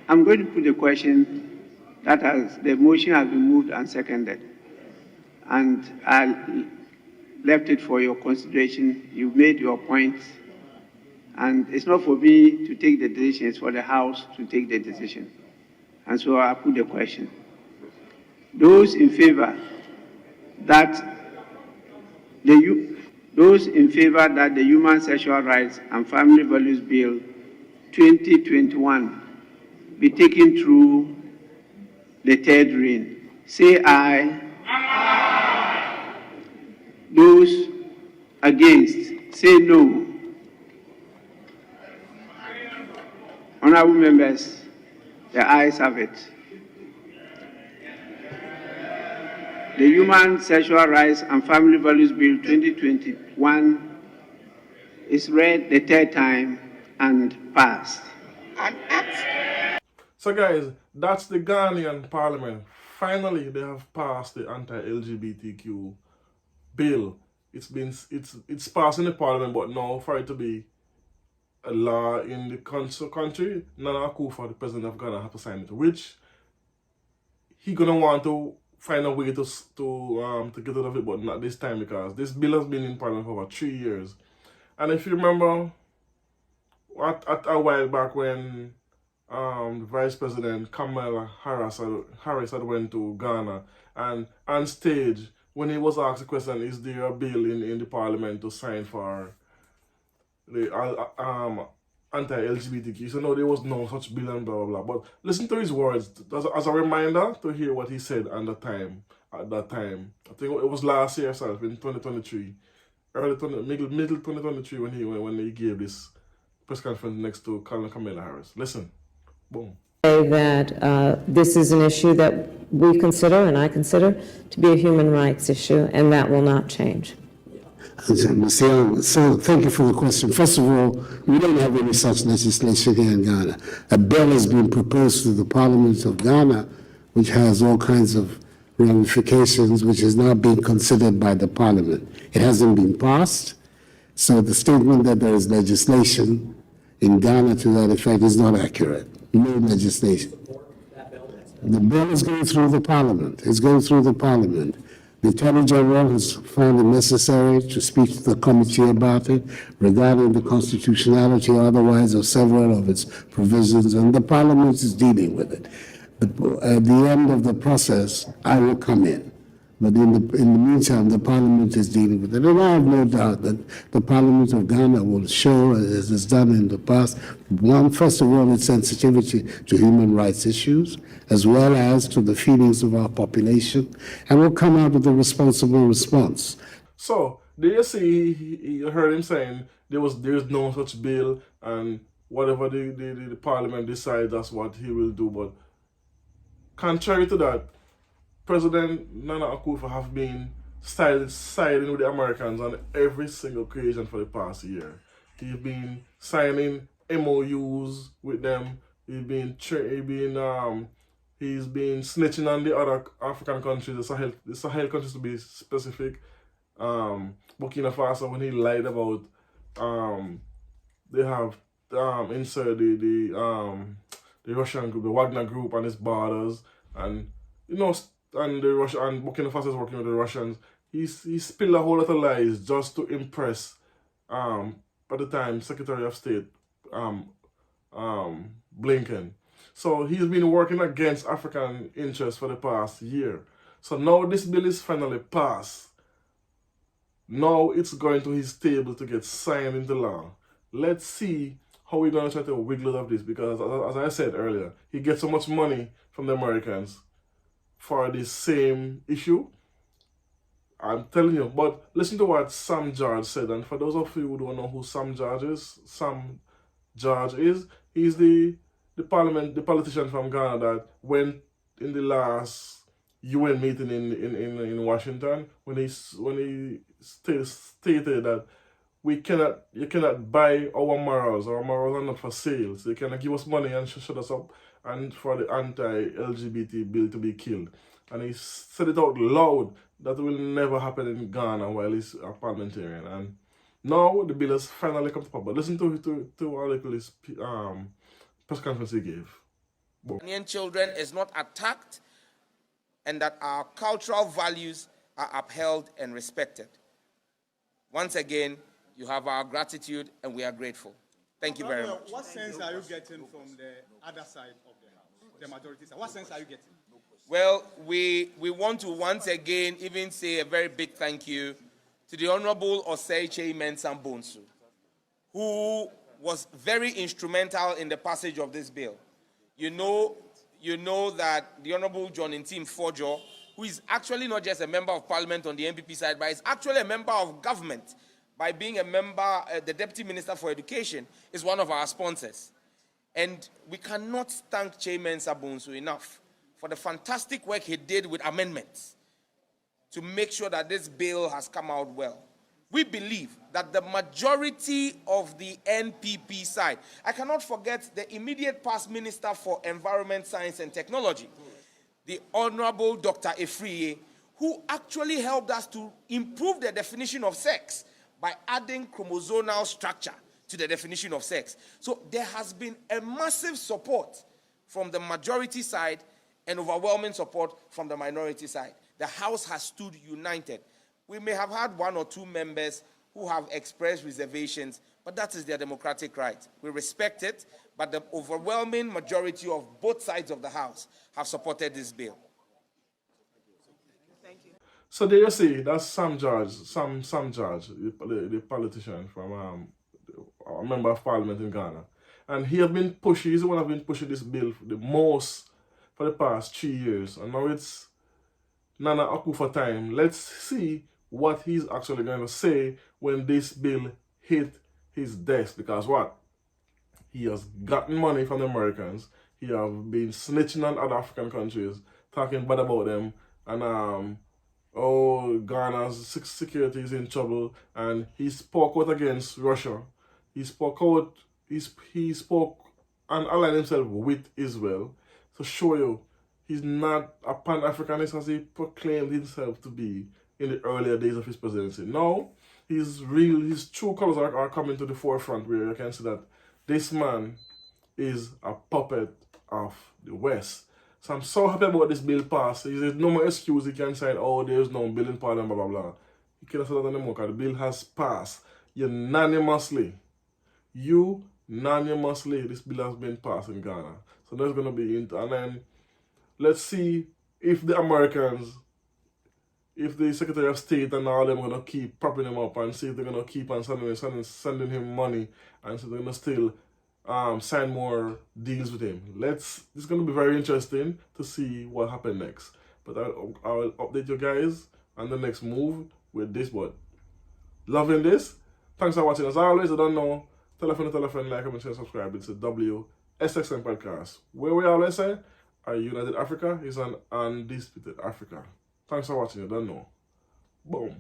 I'm going to put the question that the motion has been moved and seconded, and I left it for your consideration. You made your point, and it's not for me to take the decision, it's for the House to take the decision. And so I put the question. Those in favor that those in favor that the Human Sexual Rights and Family Values Bill 2021 be taken through the third reading, say aye. Aye. Those against, say no. Honorable members, the ayes have it. The Human Sexual Rights and Family Values Bill 2021 is read the third time and passed. So guys, that's the Ghanaian parliament. Finally, they have passed the anti-LGBTQ bill. It's passed in the parliament, but now for it to be a law in the country, Nana Akufo-Addo, the president of Ghana, have to sign it, which he gonna want to find a way to get out of it, but not this time, because this bill has been in parliament for over 3 years. And if you remember, at a while back when Vice President Kamala Harris had went to Ghana, and on stage, when he was asked the question, is there a bill in the parliament to sign for the anti-LGBTQ? So no, there was no such bill and blah blah blah. But listen to his words as a reminder to hear what he said at that time. I think it was last year, itself in 2023, middle 2023, when he gave this press conference next to Kamala Harris. Listen, boom. That this is an issue that we consider, and I consider, to be a human rights issue, and that will not change. So thank you for the question. First of all, we don't have any such legislation here in Ghana. A bill has been proposed to the Parliament of Ghana, which has all kinds of ramifications, which is now being considered by the Parliament. It hasn't been passed, so the statement that there is legislation in Ghana to that effect is not accurate. No legislation. The bill is going through the Parliament. It's going through the Parliament. The Attorney General has found it necessary to speak to the committee about it regarding the constitutionality or otherwise of several of its provisions, and the Parliament is dealing with it. But at the end of the process, I will come in. But in the meantime, the Parliament is dealing with it. And I have no doubt that the Parliament of Ghana will show, as it's done in the past, first of all, its sensitivity to human rights issues, as well as to the feelings of our population, and will come out with a responsible response. So, do you see, you heard him saying there's no such bill, and whatever the Parliament decides, that's what he will do. But contrary to that, President Nana Akufo have been siding with the Americans on every single occasion for the past year. He's been signing MOUs with them. He's been snitching on the other African countries, the Sahel countries to be specific. Burkina Faso, when he lied about they have inserted the Russian group, the Wagner group, on his borders, and and Burkina Faso is working with the Russians. He spilled a whole lot of lies just to impress, at the time, Secretary of State Blinken. So he's been working against African interests for the past year. So now this bill is finally passed. Now it's going to his table to get signed into law. Let's see how we're going to try to wiggle out of this, because as I said earlier, he gets so much money from the Americans for this same issue. I'm telling you. But listen to what Sam George said. And for those of you who don't know who Sam George is, he's the politician from Ghana that went in the last UN meeting in Washington, when he stated that you cannot buy our morals. Our morals are not for sale. So you cannot give us money and shut us up and for the anti-LGBT bill to be killed. And he said it out loud. That will never happen in Ghana while he's a parliamentarian. And now the bill has finally come to power. But listen to all the police press conference he gave. Ghanaian children is not attacked, and that our cultural values are upheld and respected. Once again, you have our gratitude, and we are grateful. Thank you very much. What sense are you getting from the other side of the majority side? What sense are you getting? Well, we want to once again even say a very big thank you to the Honorable Osei Mensah Bonsu, who was very instrumental in the passage of this bill. You know that the Honorable John Ntim Fojo, who is actually not just a member of parliament on the NPP side, but is actually a member of government by being a member, the Deputy Minister for Education, is one of our sponsors. And we cannot thank Mensah Bonsu enough for the fantastic work he did with amendments to make sure that this bill has come out well. We believe that the majority of the NPP side, I cannot forget the immediate past Minister for Environment, Science and Technology, the Honorable Dr. Efriye, who actually helped us to improve the definition of sex by adding chromosomal structure to the definition of sex. So there has been a massive support from the majority side and overwhelming support from the minority side. The House has stood united. We may have had one or two members who have expressed reservations, but that is their democratic right. We respect it, but the overwhelming majority of both sides of the House have supported this bill. Thank you. So there you see, that's Sam George, the politician from a member of parliament in Ghana. And he has been pushing, he's the one who has been pushing this bill the most for the past 3 years. And now it's Nana Akufo time. Let's see what he's actually going to say when this bill hit his desk. Because what? He has gotten money from the Americans. He has been snitching on other African countries, talking bad about them. And oh, Ghana's security is in trouble. And he spoke out against Russia. He spoke out, he spoke and aligned himself with Israel to show you he's not a Pan-Africanist as he proclaimed himself to be in the earlier days of his presidency. Now, his true colors are coming to the forefront, where you can see that this man is a puppet of the West. So I'm so happy about this bill passed. There's no more excuse he can say, oh, there's no bill in parliament, blah, blah, blah. He can't say that anymore because the bill has passed unanimously. Unanimously, this bill has been passed in Ghana. So there's going to be, and then let's see if the Americans, if the Secretary of State and all them are going to keep propping him up and see if they're going to keep on sending him money and so they're going to still sign more deals with him. It's going to be very interesting to see what happens next. But I'll update you guys on the next move with this. But loving this. Thanks for watching. As always, I don't know, tell a friend, like, comment, share, subscribe. It's a WSXM podcast, where we always say our United Africa is an undisputed Africa. Thanks for watching. I don't know. Boom.